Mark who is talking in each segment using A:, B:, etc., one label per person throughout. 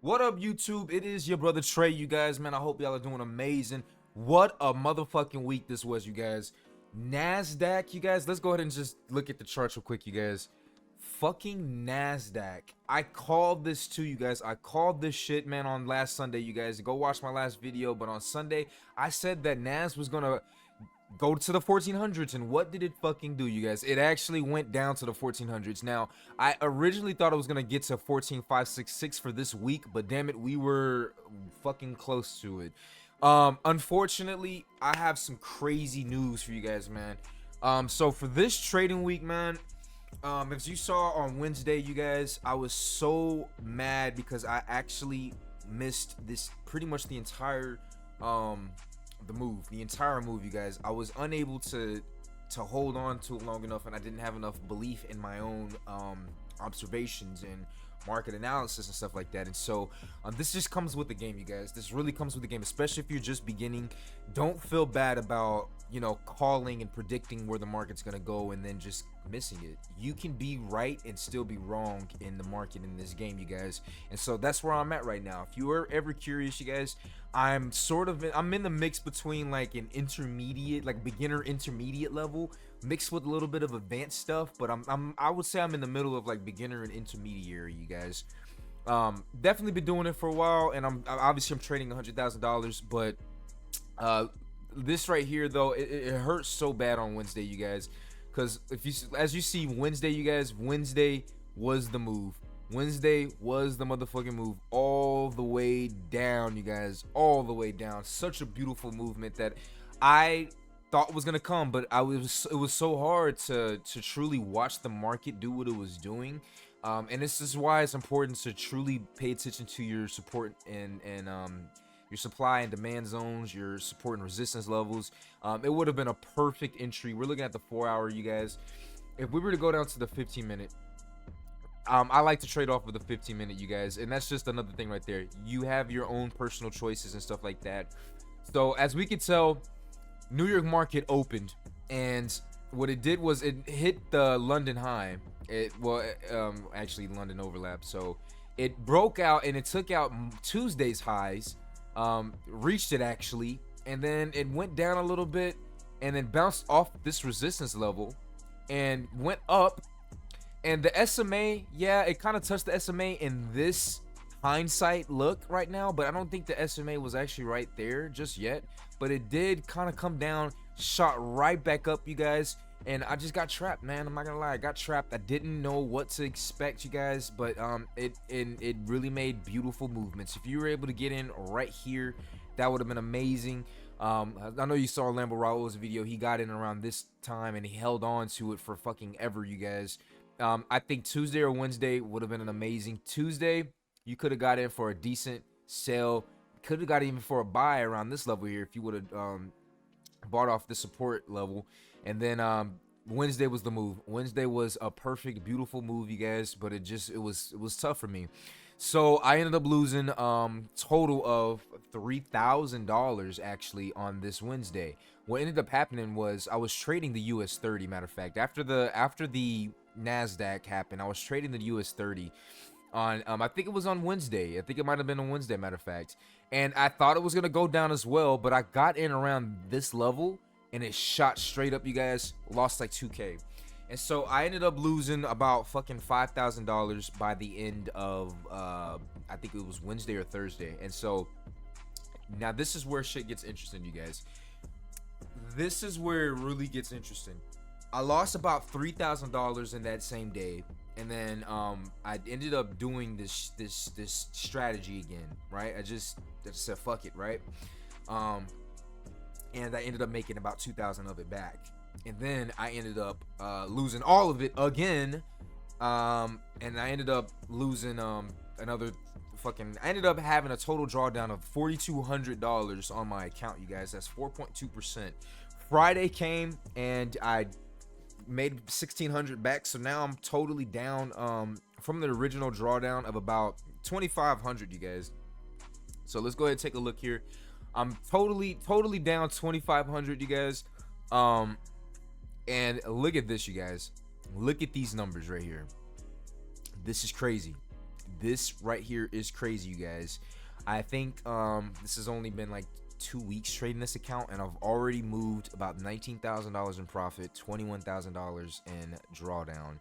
A: What up, YouTube? It is your brother Trey, you guys, man. I hope y'all are doing amazing. What a motherfucking week this was, you guys. NASDAQ, you guys. Let's go ahead and just look at the charts real quick, you guys. Fucking NASDAQ. I called this too, you guys. I called this shit, man, on last Sunday, you guys. Go watch my last video. But on Sunday, I said that NAS was gonna go to the 1400s, and what did it fucking do, you guys? It actually went down to the 1400s. Now, I originally thought it was gonna get to 14566 for this week, but damn it, we were fucking close to it. Unfortunately, I have some crazy news for you guys, man. So for this trading week, man, as you saw on Wednesday, you guys, I was so mad because I actually missed this pretty much the entire the entire move, you guys. I was unable to hold on to it long enough, and I didn't have enough belief in my own observations and market analysis and stuff like that. And so this just comes with the game, you guys. This really comes with the game, especially if you're just beginning. Don't feel bad about, you know, calling and predicting where the market's gonna go and then just missing it. You can be right and still be wrong in the market in this game, you guys. And so that's where I'm at right now. If you are ever curious, you guys, I'm in the mix between like an intermediate, like beginner intermediate level mixed with a little bit of advanced stuff, but I would say I'm in the middle of like beginner and intermediary, you guys. Definitely been doing it for a while, and I'm trading $100,000, but this right here though, it hurts so bad on Wednesday, you guys, because as you see Wednesday, you guys, Wednesday was the move. Wednesday was the motherfucking move all the way down, you guys, all the way down. Such a beautiful movement that I thought was gonna come, but it was so hard to truly watch the market do what it was doing. And this is why it's important to truly pay attention to your support and your supply and demand zones, your support and resistance levels. It would have been a perfect entry. We're looking at the 4-hour, you guys. If we were to go down to the 15-minute, I like to trade off with the 15-minute, you guys, and that's just another thing right there. You have your own personal choices and stuff like that. So as we could tell, New York market opened, and what it did was it hit the London high. Actually London overlap. So it broke out and it took out Tuesday's highs, reached it actually, and then it went down a little bit and then bounced off this resistance level and went up. And the SMA, yeah, it kind of touched the SMA in this hindsight look right now, but I don't think the SMA was actually right there just yet. But it did kind of come down, shot right back up, you guys, and I just got trapped, man. I'm not gonna lie, I got trapped. I didn't know what to expect, you guys, but it really made beautiful movements. If you were able to get in right here, that would have been amazing. I know you saw Lambo Raul's video. He got in around this time and he held on to it for fucking ever, you guys. I think Tuesday or Wednesday would have been an amazing Tuesday. You could have got in for a decent sale. Could have got even for a buy around this level here if you would have bought off the support level. And then Wednesday was the move. Wednesday was a perfect, beautiful move, you guys, but it was tough for me. So I ended up losing total of $3,000 actually on this Wednesday. What ended up happening was I was trading the US30. Matter of fact, after the NASDAQ happened, I was trading the US30 on I think it was on Wednesday. I think it might have been on Wednesday, matter of fact. And I thought it was gonna go down as well, but I got in around this level and it shot straight up, you guys. Lost like 2K. And so I ended up losing about fucking $5,000 by the end of I think it was Wednesday or Thursday. And so now this is where shit gets interesting, you guys. This is where it really gets interesting. I lost about $3,000 in that same day, and then I ended up doing this strategy again, right? I just said fuck it, right? And I ended up making about 2,000 of it back, and then I ended up losing all of it again, and I ended up losing another fucking. I ended up having a total drawdown of $4,200 on my account, you guys. That's 4.2%. Friday came and I made 1,600 back, so now I'm totally down from the original drawdown of about 2,500, you guys. So let's go ahead and take a look here. I'm totally down 2,500, you guys. And look at this, you guys. Look at these numbers right here. This is crazy. this right here is crazy, you guys. I think this has only been like 2 weeks trading this account, and I've already moved about $19,000 in profit, $21,000 in drawdown.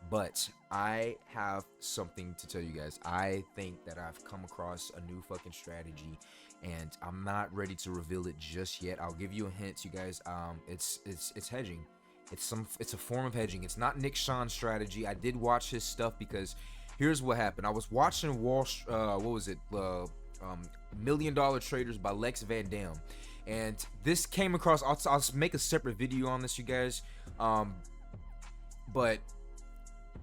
A: But I have something to tell you guys. I think that I've come across a new fucking strategy, and I'm not ready to reveal it just yet. I'll give you a hint, you guys. It's hedging. It's a form of hedging. It's not Nick Sean's strategy. I did watch his stuff because here's what happened. I was watching what was it? $1 Million Traders by Lex Van Dam, and this came across. I'll make a separate video on this, you guys. But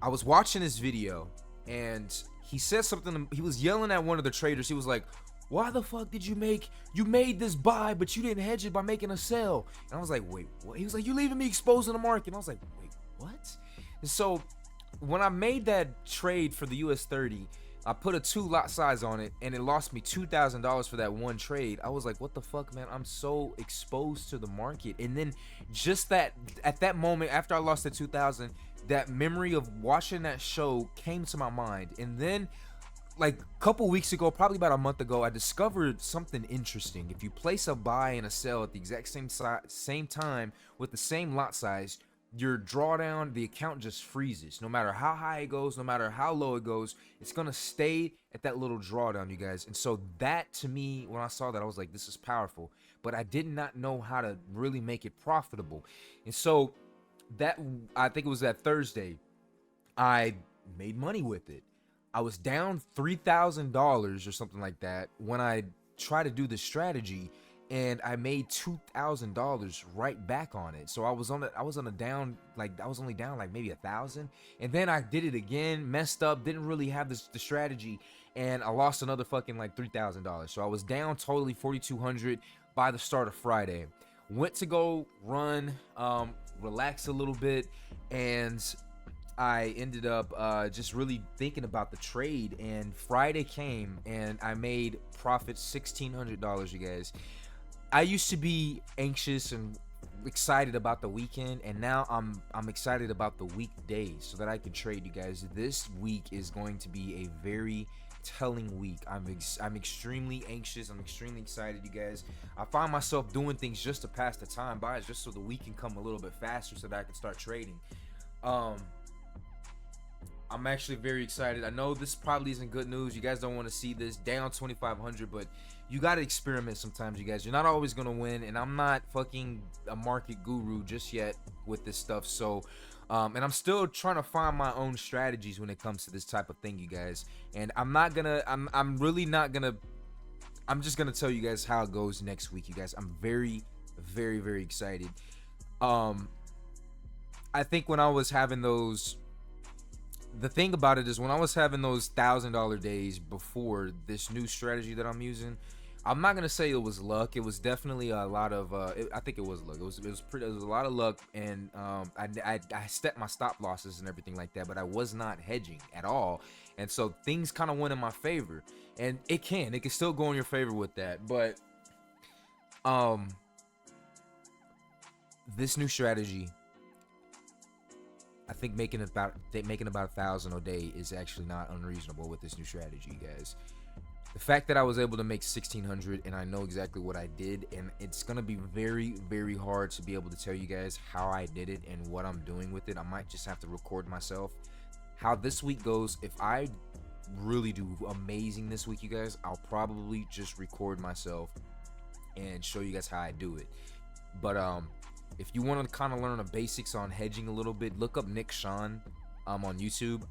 A: I was watching this video, and he said something. He was yelling at one of the traders. He was like, "Why the fuck did you made this buy, but you didn't hedge it by making a sell?" And I was like, "Wait, what?" He was like, "You're leaving me exposed in the market." And I was like, "Wait, what?" And so when I made that trade for the US30, I put a 2 lot size on it, and it lost me $2,000 for that one trade. I was like, what the fuck, man? I'm so exposed to the market. And then just that, at that moment, after I lost the 2,000, that memory of watching that show came to my mind. And then, like a couple weeks ago, probably about a month ago, I discovered something interesting. If you place a buy and a sell at the exact same time with the same lot size, your drawdown, the account just freezes. No matter how high it goes, no matter how low it goes, it's gonna stay at that little drawdown, you guys. And so that, to me, when I saw that, I was like, this is powerful. But I did not know how to really make it profitable. And so that, I think it was that Thursday, I made money with it. I was down $3,000 or something like that when I tried to do the strategy, and I made $2,000 right back on it. So I was on a down, like I was only down like maybe 1,000, and then I did it again, messed up, didn't really have the strategy, and I lost another fucking like $3,000. So I was down totally 4,200 by the start of Friday. Went to go run, relax a little bit, and I ended up just really thinking about the trade. And Friday came, and I made profit $1,600, you guys. I used to be anxious and excited about the weekend, and now I'm excited about the weekdays so that I can trade, you guys. This week is going to be a very telling week. I'm extremely anxious. I'm extremely excited, you guys. I find myself doing things just to pass the time by, just so the week can come a little bit faster so that I can start trading. I'm actually very excited. I know this probably isn't good news. You guys don't want to see this down 2,500, but you got to experiment sometimes, you guys. You're not always going to win, and I'm not fucking a market guru just yet with this stuff. So, and I'm still trying to find my own strategies when it comes to this type of thing, you guys. And I'm really not going to, I'm just going to tell you guys how it goes next week, you guys. I'm very, very, very excited. I think when I was having those, the thing about it is, when I was having those $1,000 days before this new strategy that I'm using, I'm not gonna say it was luck. It was definitely a lot of I think it was luck. It was a lot of luck, and I stepped my stop losses and everything like that, but I was not hedging at all, and so things kind of went in my favor. And it can still go in your favor with that, but this new strategy, I think making about 1,000 a day is actually not unreasonable with this new strategy, you guys. The fact that I was able to make 1,600, and I know exactly what I did, and it's gonna be very, very hard to be able to tell you guys how I did it and what I'm doing with it. I might just have to record myself. How this week goes, if I really do amazing this week, you guys, I'll probably just record myself and show you guys how I do it. But if you want to kind of learn the basics on hedging a little bit, look up Nick Sean on YouTube.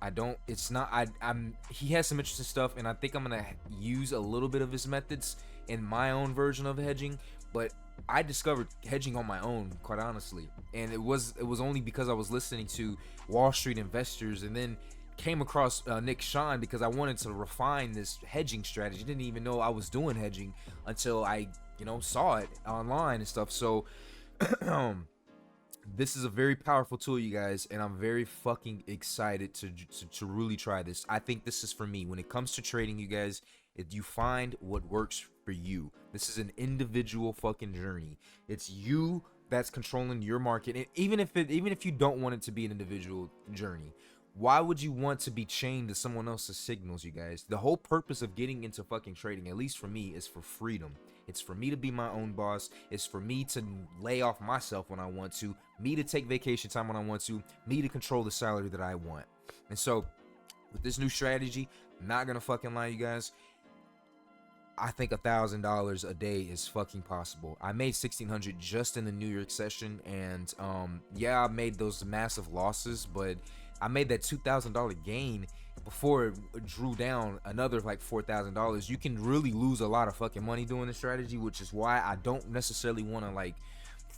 A: He has some interesting stuff, and I think I'm gonna use a little bit of his methods in my own version of hedging. But I discovered hedging on my own, quite honestly, and it was only because I was listening to Wall Street investors, and then came across Nick Sean because I wanted to refine this hedging strategy. Didn't even know I was doing hedging until I saw it online and stuff. So this is a very powerful tool, you guys, and I'm very fucking excited to really try this. I think this is for me. When it comes to trading, you guys, if you find what works for you, this is an individual fucking journey. It's you that's controlling your market, and even if you don't want it to be an individual journey, Why would you want to be chained to someone else's signals, you guys? The whole purpose of getting into fucking trading, at least for me, is for freedom. It's for me to be my own boss. It's for me to lay off myself when I want to, me to take vacation time when I want to, me to control the salary that I want. And so with this new strategy, I'm not gonna fucking lie, you guys, I think $1,000 a day is fucking possible. I made $1,600 just in the New York session, and yeah, I made those massive losses, but I made that $2,000 gain before it drew down another like $4,000. You can really lose a lot of fucking money doing this strategy, which is why I don't necessarily want to like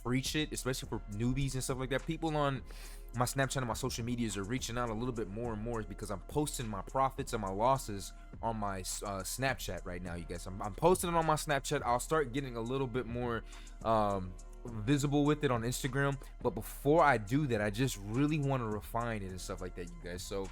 A: preach it, especially for newbies and stuff like that. People on my Snapchat and my social medias are reaching out a little bit more and more because I'm posting my profits and my losses on my Snapchat right now, you guys. I'm posting it on my Snapchat. I'll start getting a little bit more visible with it on Instagram, but before I do that, I just really want to refine it and stuff like that, you guys. So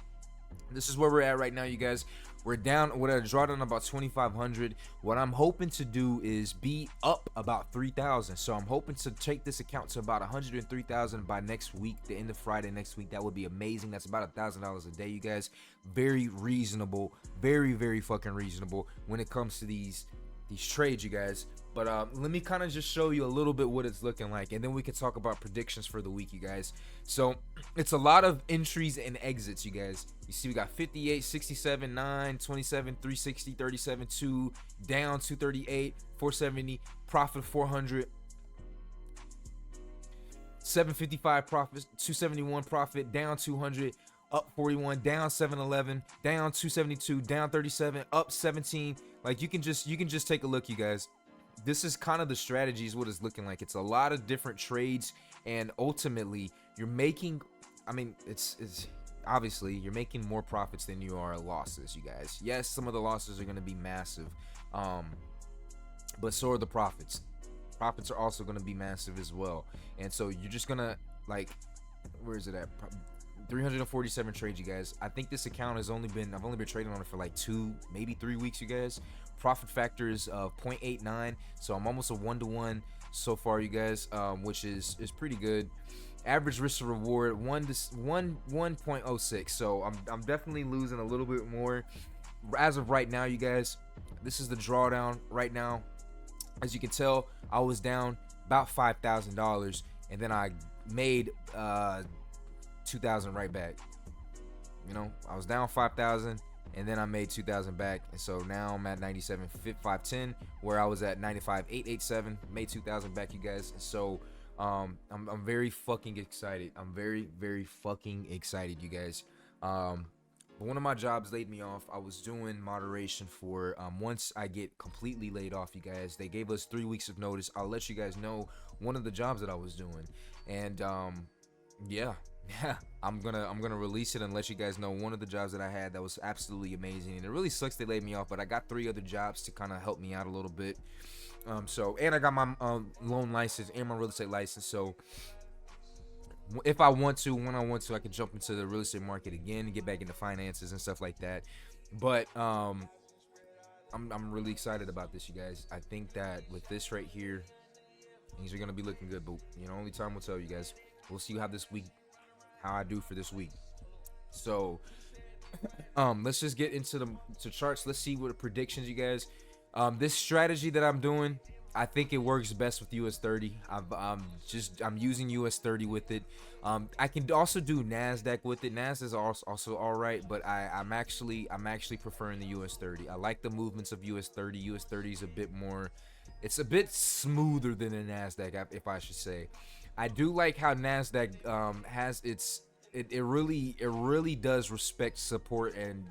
A: this is where we're at right now, you guys. We're down, we're at a drawdown about 2,500. What I'm hoping to do is be up about 3,000. So I'm hoping to take this account to about 103,000 by next week, the end of Friday next week. That would be amazing. That's about $1,000 a day, you guys. Very reasonable, very fucking reasonable when it comes to these trades, you guys. But let me kind of just show you a little bit what it's looking like, and then we can talk about predictions for the week, you guys. So it's a lot of entries and exits, you guys. You see we got 58, 67, 9, 27, 360, 37, 2, down 238, 470, profit 400, 755 profit, 271 profit, down 200, up 41, down 711, down 272, down 37, up 17. Like you can just take a look, you guys. This is kind of the strategy is what it's looking like. It's a lot of different trades, and ultimately you're making, I mean, it's obviously you're making more profits than you are losses, you guys. Yes, some of the losses are going to be massive, but so are the profits. Profits are also going to be massive as well. And so you're just gonna, like, where is it at? 347 trades, you guys. I think this account has only been, I've only been trading on it for like 2, maybe 3 weeks, you guys. Profit factor is 0.89, so I'm almost a 1-to-1 so far, you guys, which is pretty good. Average risk to reward 1.06, so I'm definitely losing a little bit more as of right now, you guys. This is the drawdown right now. As you can tell, I was down about $5,000, and then I made 2,000 right back. You know, I was down 5,000, and then I made 2,000 back, and so now I'm at 97,510, where I was at 95,887. Made 2,000 back, you guys. So I'm very fucking excited. I'm very fucking excited, you guys. But one of my jobs laid me off. I was doing moderation for once I get completely laid off, you guys. They gave us 3 weeks of notice. I'll let you guys know one of the jobs that I was doing, and yeah, I'm gonna release it and let you guys know one of the jobs that I had that was absolutely amazing. And it really sucks they laid me off, but I got 3 other jobs to kind of help me out a little bit. So, and I got my loan license and my real estate license. So if I want to, when I want to, I can jump into the real estate market again and get back into finances and stuff like that. But I'm really excited about this, you guys. I think that with this right here, things are gonna be looking good. But you know, only time will tell, you guys. We'll see how this week, how I do for this week. So let's just get into the charts. Let's see what the predictions, you guys. This strategy that I'm doing, I think it works best with US30. I'm using US30 with it. I can also do NASDAQ with it. NASDAQ is also all right, but I'm actually preferring the US30. I like the movements of US30. US30 is a bit more, it's a bit smoother than the NASDAQ, if I should say. I do like how NASDAQ has its, it really does respect support and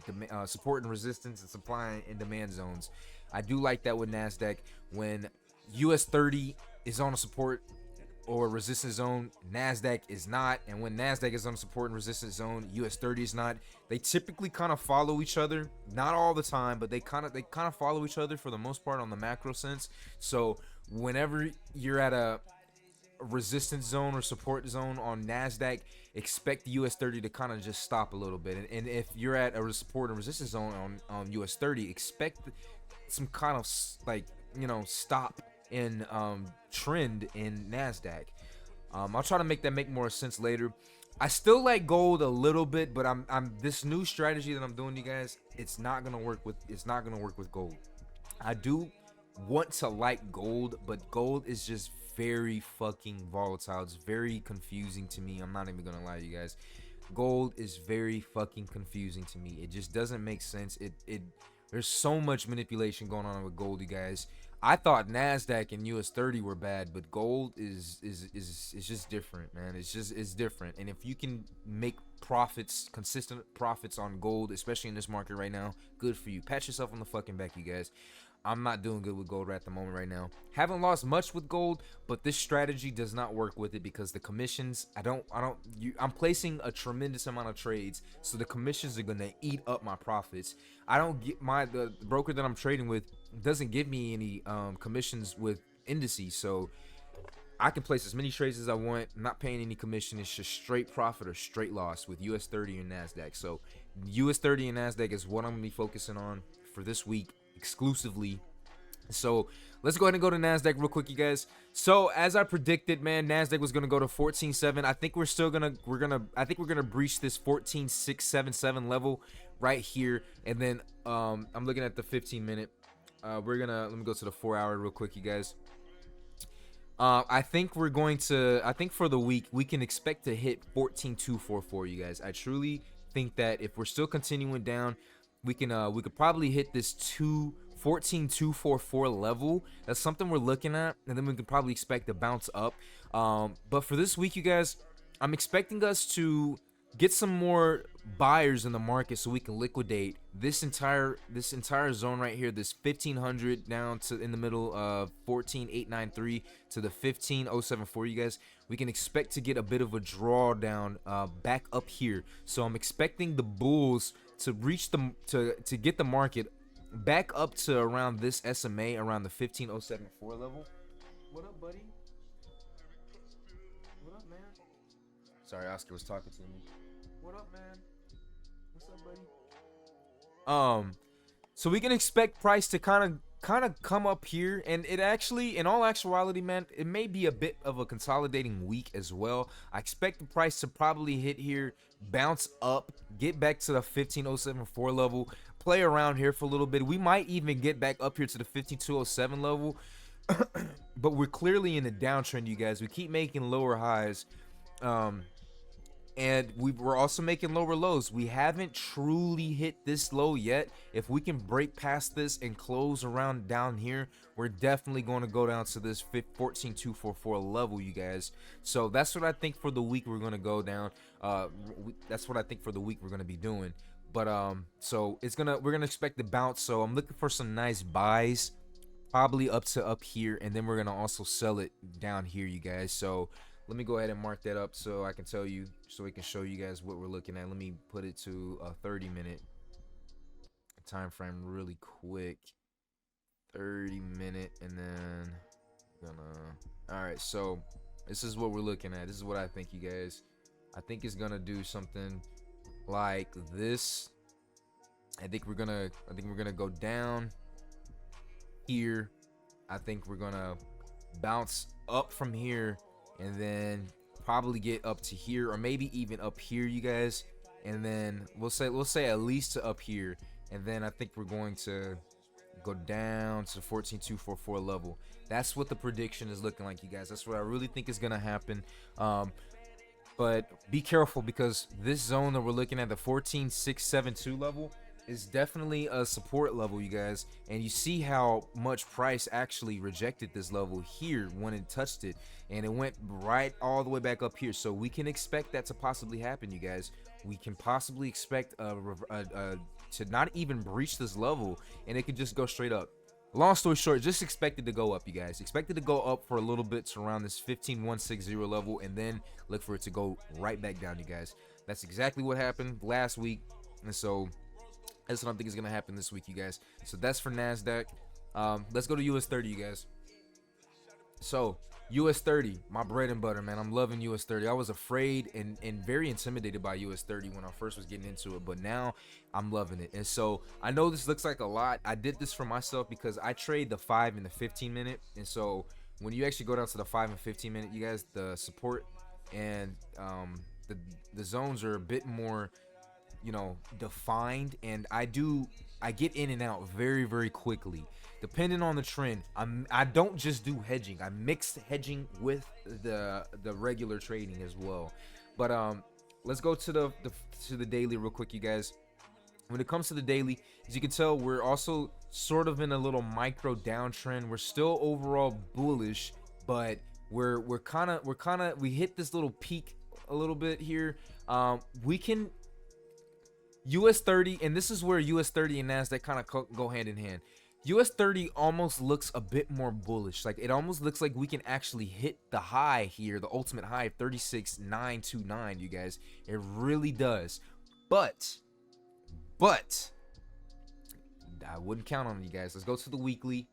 A: support and resistance and supply and demand zones. I do like that with NASDAQ. When US30 is on a support or resistance zone, NASDAQ is not, and when NASDAQ is on a support and resistance zone, US30 is not. They typically kind of follow each other, not all the time, but they kind of follow each other for the most part on the macro sense. So whenever you're at a resistance zone or support zone on NASDAQ, expect the US30 to kind of just stop a little bit. And if you're at a support and resistance zone on US30, expect some kind of, like, you know, stop in trend in NASDAQ. I'll try to make that make more sense later. I still like gold a little bit, but I'm this new strategy that I'm doing, you guys, it's not gonna work with gold. I do want to like gold, but gold is just very fucking volatile. It's very confusing to me. I'm not even gonna lie to you guys. Gold is very fucking confusing to me. It just doesn't make sense. It there's so much manipulation going on with gold, you guys. I thought NASDAQ and US30 were bad, but gold is just different, man. It's different. And if you can make profits, consistent profits on gold, especially in this market right now, good for you. Pat yourself on the fucking back, you guys. I'm not doing good with gold at the moment right now. Haven't lost much with gold, but this strategy does not work with it because the commissions, I'm placing a tremendous amount of trades, so the commissions are gonna eat up my profits. I don't get the broker that I'm trading with doesn't give me any commissions with indices, so I can place as many trades as I want. I'm not paying any commission. It's just straight profit or straight loss with US30 and NASDAQ. So US30 and NASDAQ is what I'm gonna be focusing on for this week exclusively. So let's go ahead and go to NASDAQ real quick, you guys. So as I predicted, man, NASDAQ was gonna go to 14.7. I think I think we're gonna breach this 14.677 level right here. And then I'm looking at the 15-minute. Let me go to the 4-hour real quick, you guys. I think for the week we can expect to hit 14.244, you guys. I truly think that if we're still continuing down, we could probably hit this 14.244 level. That's something we're looking at, and then we can probably expect to bounce up. But for this week, you guys, I'm expecting us to get some more buyers in the market so we can liquidate this entire zone right here, this 1500 down to in the middle of 14.893 to the 15.074, you guys. We can expect to get a bit of a drawdown back up here. So I'm expecting the bulls to reach to get the market back up to around this SMA, around the 15.074 level. What up, buddy? What up, man? Sorry, Oscar was talking to me. What up, man? What's up, buddy? So we can expect price to kind of come up here, and it actually, in all actuality, man, it may be a bit of a consolidating week as well. I expect the price to probably hit here, bounce up, get back to the 15.074 level, play around here for a little bit. We might even get back up here to the 52.07 level. But we're clearly in a downtrend, you guys. We keep making lower highs, and we're also making lower lows. We haven't truly hit this low yet. If we can break past this and close around down here, we're definitely going to go down to this 14.244 level, you guys. So that's what I think for the week we're going to go down. That's what I think for the week we're going to be doing. But so we're gonna expect the bounce. So I'm looking for some nice buys, probably up here, and then we're gonna also sell it down here, you guys. So let me go ahead and mark that up so I can tell you, so we can show you guys what we're looking at. Let me put it to a 30-minute time frame really quick. 30-minute, and then all right, so this is what we're looking at. This is what I think, you guys. I think it's gonna do something like this. I think we're gonna go down here. I think we're gonna bounce up from here, and then probably get up to here, or maybe even up here, you guys. And then we'll say at least to up here, and then I think we're going to go down to the 14.244 level. That's what the prediction is looking like, you guys. That's what I really think is gonna happen. But be careful, because this zone that we're looking at, the 14.672 level, is definitely a support level, you guys. And you see how much price actually rejected this level here when it touched it, and it went right all the way back up here. So we can expect that to possibly happen, you guys. We can possibly expect to not even breach this level, and it could just go straight up. Long story short, just expect it to go up, you guys. Expect it to go up for a little bit to around this 15.160 level, and then look for it to go right back down, you guys. That's exactly what happened last week, and so that's what I think is gonna happen this week, you guys. So that's for NASDAQ. Let's go to US30, you guys. So US30, my bread and butter, man. I'm loving US30. I was afraid and very intimidated by US30 when I first was getting into it, but now I'm loving it. And so I know this looks like a lot. I did this for myself because I trade the 5 and the 15-minute. And so when you actually go down to the 5 and 15-minute, you guys, the support and the zones are a bit more, you know, defined, and I get in and out very, very quickly depending on the trend. I don't just do hedging. I mix hedging with the regular trading as well. But let's go to the daily real quick, you guys. When it comes to the daily, as you can tell, we're also sort of in a little micro downtrend. We're still overall bullish, but we hit this little peak a little bit here. We can US30, and this is where US30 and NASDAQ kind of go hand in hand. US30 almost looks a bit more bullish. Like, it almost looks like we can actually hit the high here, the ultimate high of 36,929, you guys. It really does. But I wouldn't count on it, you guys. Let's go to the weekly.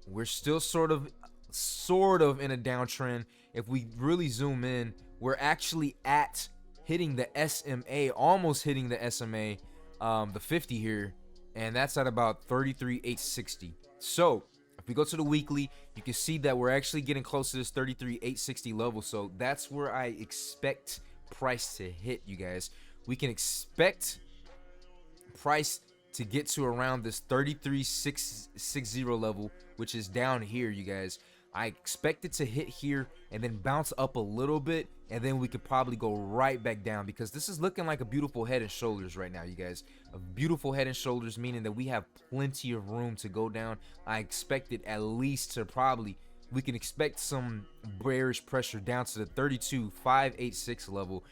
A: We're still sort of in a downtrend. If we really zoom in, we're actually at hitting the SMA, almost hitting the SMA, the 50 here, and that's at about 33,860. So if we go to the weekly, you can see that we're actually getting close to this 33,860 level. So that's where I expect price to hit, you guys. We can expect price to get to around this 33,660 level, which is down here, you guys. I expect it to hit here and then bounce up a little bit, and then we could probably go right back down, because this is looking like a beautiful head and shoulders right now, you guys. A beautiful head and shoulders, meaning that we have plenty of room to go down. I expect it at least to we can expect some bearish pressure down to the 32,586 level,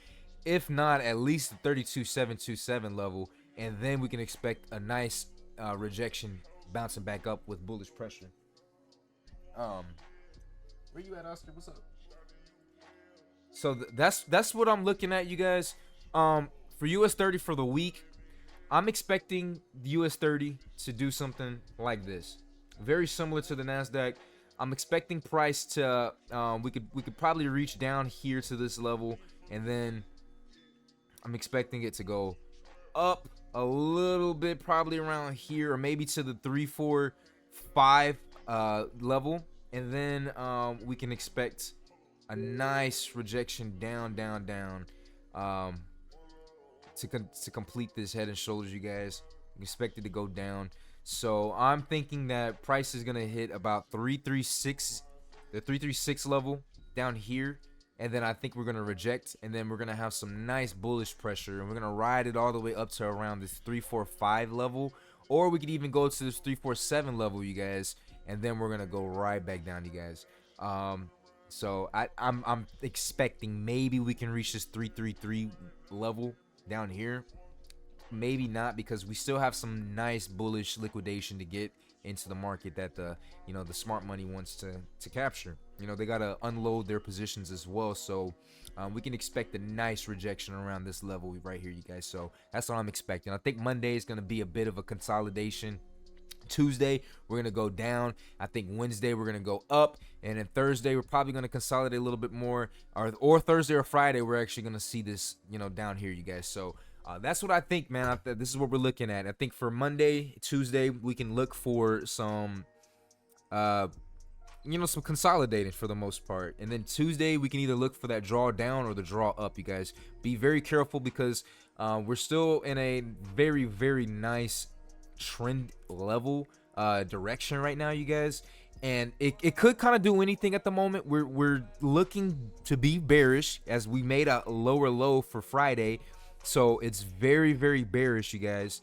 A: if not at least the 32,727 level, and then we can expect a nice rejection bouncing back up with bullish pressure. Where you at, Oscar? What's up? So that's what I'm looking at, you guys. For US30 for the week, I'm expecting the US30 to do something like this, very similar to the NASDAQ. I'm expecting price to we could probably reach down here to this level, and then I'm expecting it to go up a little bit, probably around here, or maybe to the 345 level, and then we can expect a nice rejection down to complete this head and shoulders, you guys. Expect it to go down. So I'm thinking that price is gonna hit about 336, the 336 level down here, and then I think we're gonna reject, and then we're gonna have some nice bullish pressure, and we're gonna ride it all the way up to around this 345 level, or we could even go to this 347 level, you guys, and then we're gonna go right back down, you guys. So I'm expecting maybe we can reach this 333 level down here. Maybe not, because we still have some nice bullish liquidation to get into the market that the smart money wants to capture. They gotta unload their positions as well, so we can expect a nice rejection around this level right here, you guys. So that's what I'm expecting. I think Monday is gonna be a bit of a consolidation. Tuesday we're gonna go down. I think Wednesday we're gonna go up, and then Thursday we're probably gonna consolidate a little bit more, or Thursday or Friday we're actually gonna see this down here, you guys. So that's what I think, man. This is what we're looking at. I think for Monday, Tuesday, we can look for some some consolidating for the most part, and then Tuesday we can either look for that draw down or the draw up, you guys. Be very careful, because we're still in a very, very nice trend level direction right now, you guys, and it could kind of do anything at the moment. We're looking to be bearish, as we made a lower low for Friday, so it's very, very bearish, you guys.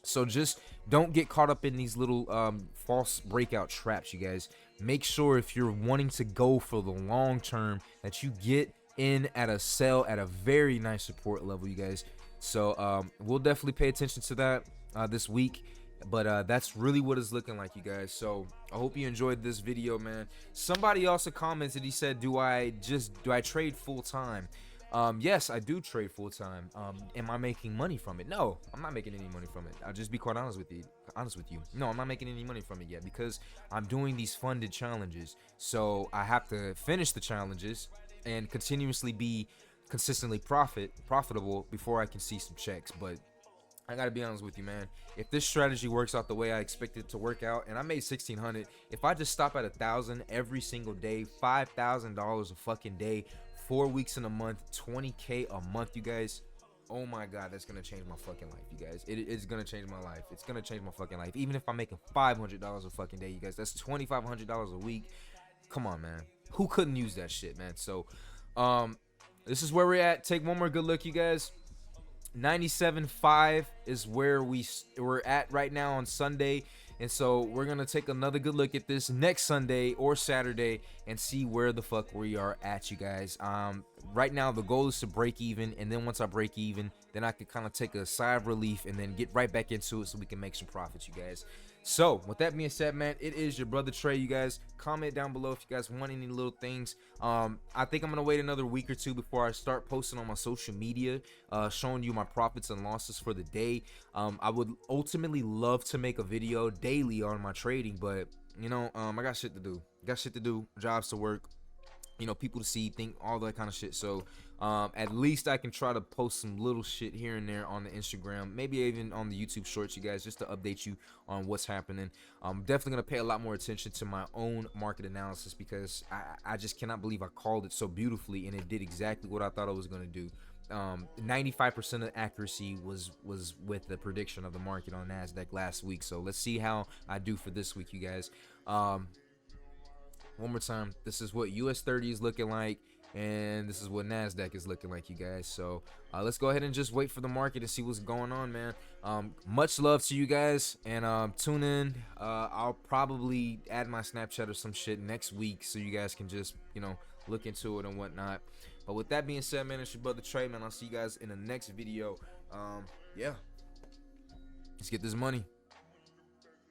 A: So just don't get caught up in these little false breakout traps, you guys. Make sure, if you're wanting to go for the long term, that you get in at a sell at a very nice support level, you guys. So we'll definitely pay attention to that this week, but that's really what it's looking like, you guys. So I hope you enjoyed this video, man. Somebody also commented, he said, do I trade full-time? Yes, I do trade full-time. Am I making money from it? No, I'm not making any money from it. I'll just be quite honest with you. No, I'm not making any money from it yet, because I'm doing these funded challenges. So I have to finish the challenges and continuously be consistently profitable before I can see some checks. But I gotta be honest with you, man. If this strategy works out the way I expect it to work out, and I made 1,600, if I just stop at 1,000 every single day, $5,000 a fucking day, 4 weeks in a month, 20K a month, you guys. Oh my God, that's gonna change my fucking life, you guys. It is gonna change my life. It's gonna change my fucking life. Even if I'm making $500 a fucking day, you guys, that's $2,500 a week. Come on, man. Who couldn't use that shit, man? So, this is where we're at. Take one more good look, you guys. 97.5 is where we're at right now on Sunday, and so we're gonna take another good look at this next Sunday or Saturday and see where the fuck we are at, you guys. Right now the goal is to break even, and then once I break even, then I can kind of take a sigh of relief and then get right back into it so we can make some profits, you guys. So with that being said, man, it is your brother Trey. You guys comment down below if you guys want any little things. I think I'm gonna wait another week or two before I start posting on my social media, showing you my profits and losses for the day. I would ultimately love to make a video daily on my trading, but you know, I got shit to do, jobs to work, you know, people to see, think, all that kind of shit. So at least I can try to post some little shit here and there on the Instagram, maybe even on the YouTube shorts, you guys, just to update you on what's happening. I'm definitely gonna pay a lot more attention to my own market analysis, because I just cannot believe I called it so beautifully and it did exactly what I thought it was gonna do. 95% of accuracy was with the prediction of the market on NASDAQ last week. So let's see how I do for this week, you guys. One more time, this is what US30 is looking like, and this is what NASDAQ is looking like, you guys. So let's go ahead and just wait for the market and see what's going on, man. Much love to you guys, and tune in. I'll probably add my Snapchat or some shit next week so you guys can just, you know, look into it and whatnot. But with that being said, man, it's your brother Trey, man. I'll see you guys in the next video. Yeah, let's get this money.